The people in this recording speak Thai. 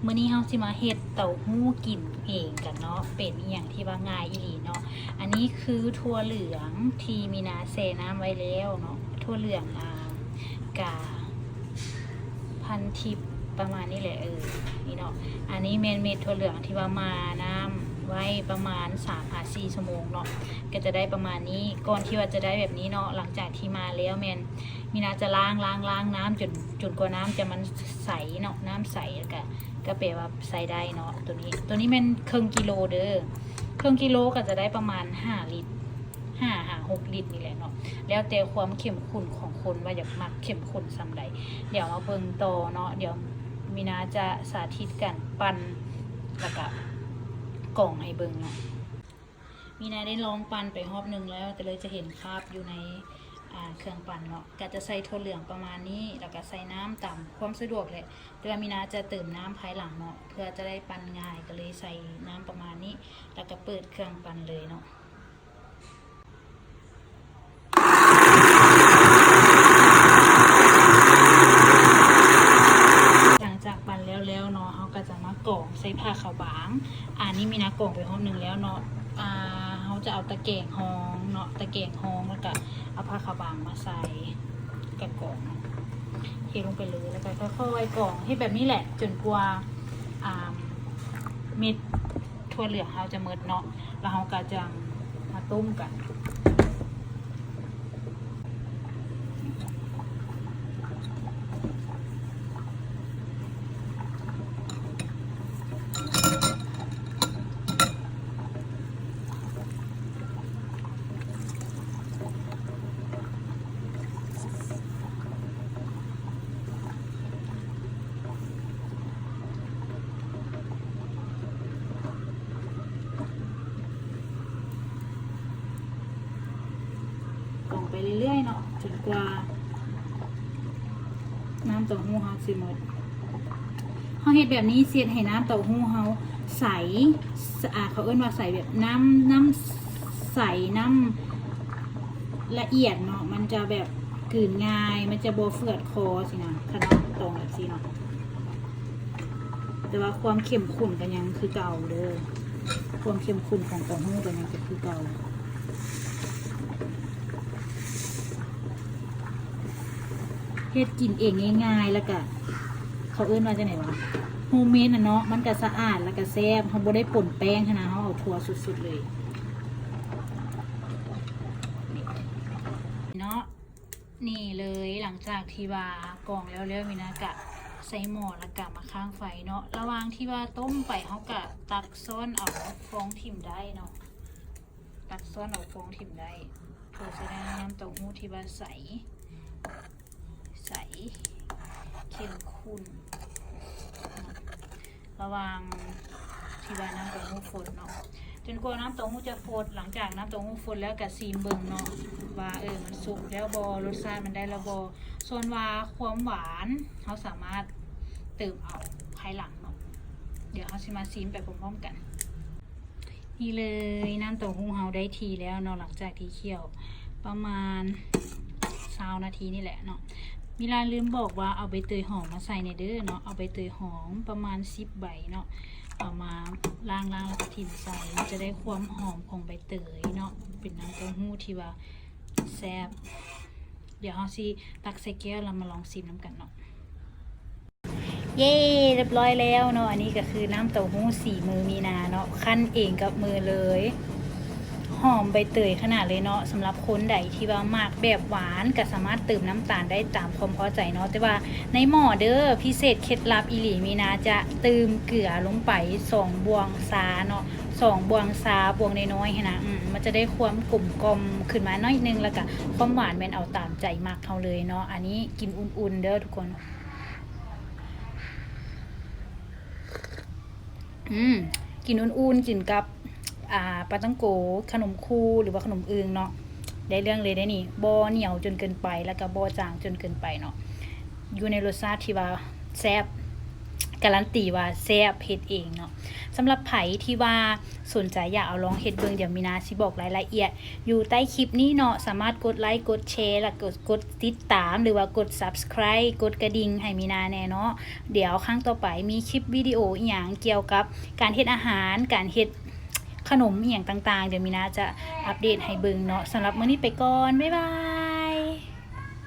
มื้อนี้เฮาสิมาเฮ็ดเต้าหู้กินเองกันเนาะเป็นอีหยังที่ว่าง่ายอีหลีเนาะอันนี้คือถั่วเหลืองที่มีนาแช่น้ำไว้แล้วเนาะถั่วเหลืองกาพันทิพย์ประมาณนี้แหละนี่เนาะอันนี้เม็ดถั่วเหลืองที่ว่ามาน้ำไว้ประมาณ3-4 ชั่วโมงเนาะก็จะได้ประมาณนี้ก่อนที่ว่าจะได้แบบนี้เนาะหลังจากที่มาแล้วมีนาจะล้างน้ำจนกว่าน้ำจะมันใสเนาะน้ำใสก็แปลว่าใส่ได้เนาะตัวนี้มันครึ่งกิโลเด้อครึ่งกิโลก็จะได้ประมาณ5 ลิตร6 ลิตรนี่แหละเนาะแล้วแต่ความเข้มข้นของคนว่าอยากมักเข้มข้นส่ำใดเดี๋ยวมาเบิ่งต่อเนาะเดี๋ยวมีนาจะสาธิตการปั่นแล้วก็กล่องให้เบิ่งเนาะมีนาได้ลองปั่นไปรอบนึงแล้วแต่เลยจะเห็นคราบอยู่ในเครื่องปั่นเนาะก็จะใส่ถั่วเหลืองประมาณนี้แล้วก็ใส่น้ำตามความสะดวกแหละแต่ว่ามีนาจะเติมน้ำภายหลังเนาะเพื่อจะได้ปั่นง่ายก็เลยใส่น้ำประมาณนี้แล้วก็เปิดเครื่องปั่นเลยเนาะหลังจากปั่นแล้วเนาะเขาก็จะมากรองใส่ผ้าขาวบางนี่มีนากรองไปห้องหนึ่งแล้วเนาะเขาจะเอาตะแกรงห้องเนาะตะแกรงห้องแล้วก็เอาผ้าขาวบางมาใส่กระกรองเทลงไปเลยแล้วก็ค่อยๆกรองให้แบบนี้แหละจนกว่าเม็ดถั่วเหลืองเขาจะเมิดเนาะแล้วเขาก็จะมาต้มกันไปเรื่อยๆเนาะจนกว่าน้ำเต้าหู้เฮาสิหมดเฮาเฮ็ดแบบนี้เสียดให้น้ำเต้าหู้เฮาใสสะอาดเขาเอิ้นว่าใสแบบน้ำใสน้ำละเอียดเนาะมันจะแบบกลืนง่ายมันจะบ่เฟือดคอสินะขนาดตรงแบบสิเนาะแต่ว่าความเข้มข้นก็ยังคือเก่าเด้อความเข้มข้นของเต้าหู้ก็ยังจะคือเก่าเฮ็ดกินเองง่ายๆแล้วก็เขาเอิ้นว่าจะไหนวะโฮมเมดเนาะมันก็สะอาดแล้วก็แซ่บเขาบ่ได้ป่นแป้งขนาดเขาเอาถั่วสุดๆเลยเนาะนี่เลยหลังจากที่ว่ากรองแล้วมีนะกะใส่หม้อแล้วก็มาข้างไฟเนาะระหว่างที่ว่าต้มไปเขากะตักซ้อนเอาฟองทิ่มได้เนาะตักซ้อนเอาฟองทิ่มได้เพื่อจะได้น้ำเต้าหู้ที่ว่าใสเข้มข้นระวังที่ว่าน้ำเต้าหู้ฟดเนาะจนกว่าน้ำเต้าหู้จะฟดหลังจากน้ำเต้าหู้ฟดแล้วก็ซีมเบิ่งเนาะว่ามันสุกแล้วบอรสชาติมันได้แล้วบอส่วนว่าความหวานเขาสามารถเติมเอาภายหลังเนาะเดี๋ยวเขาจะมาซีมไปพร้อมๆกันนี่เลยน้ำเต้าหู้เขาได้ทีแล้วเนาะหลังจากที่เคี่ยวประมาณ20 นาทีนี่แหละเนาะมีลาลืมบอกว่าเอาใบเตยหอมมาใส่ในเด้อเนาะเอาใบเตยหอมประมาณ10 ใบเนาะเอามาล้างแล้วก็ถิ่มใส่จะได้ความหอมของใบเตยเนาะเป็นน้ำเต้าหู้ที่ว่าแซ่บเดี๋ยวเราสิตักใส่แก้วเรามาลองชิมน้ำกันเนาะเย้เรียบร้อยแล้วเนาะอันนี้ก็คือน้ำเต้าหู้4 มือมีนาเนาะคั้นเองกับมือเลยหอมใบเตยขนาดเลยเนาะสำหรับคนใดที่ว่ามากแบบหวานก็สามารถเติมน้ำตาลได้ตามความพอใจเนาะแต่ว่าในหม้อเด้อพิเศษเคล็ดลับอีหลีมีนาจะเติมเกลือลงไป2 บวงซาเนาะ2 บวงซาบวงน้อยๆนะมันจะได้ความกลมกลมขึ้นมาหน่อยนึงแล้วก็ความหวานแม่นเอาตามใจมากเขาเลยเนาะอันนี้กินอุ่นๆเด้อทุกคนกินอุ่นๆกินกับปลาตั้งโกขนมคูหรือว่าขนมอึ่งเนาะได้เรื่องเลยได้นี่บ่เหนียวจนเกินไปแล้วก็บ่จางจนเกินไปเนาะอยู่ในรสชาติที่ว่าแซ่บ การันตีว่าแซ่บเฮ็ดเองเนาะสำหรับไผที่ว่าสนใจอยากเอาลองเฮ็ดเบิ่งเดี๋ยวมีนาสิบอกรายละเอียดอยู่ใต้คลิปนี้เนาะสามารถกดไลค์กดแชร์และกดติดตามหรือว่ากด Subscribe กดกระดิ่งให้มีนาแน่เนาะเดี๋ยวครั้งต่อไปมีคลิปวิดีโออีหยังเกี่ยวกับการเฮ็ดอาหารการเฮ็ดขนมอีหยังต่างๆเดี๋ยวมีนาจะอัปเดตให้เบิ่งเนาะสำหรับมื้อนี้ไปก่อนบ๊ายบาย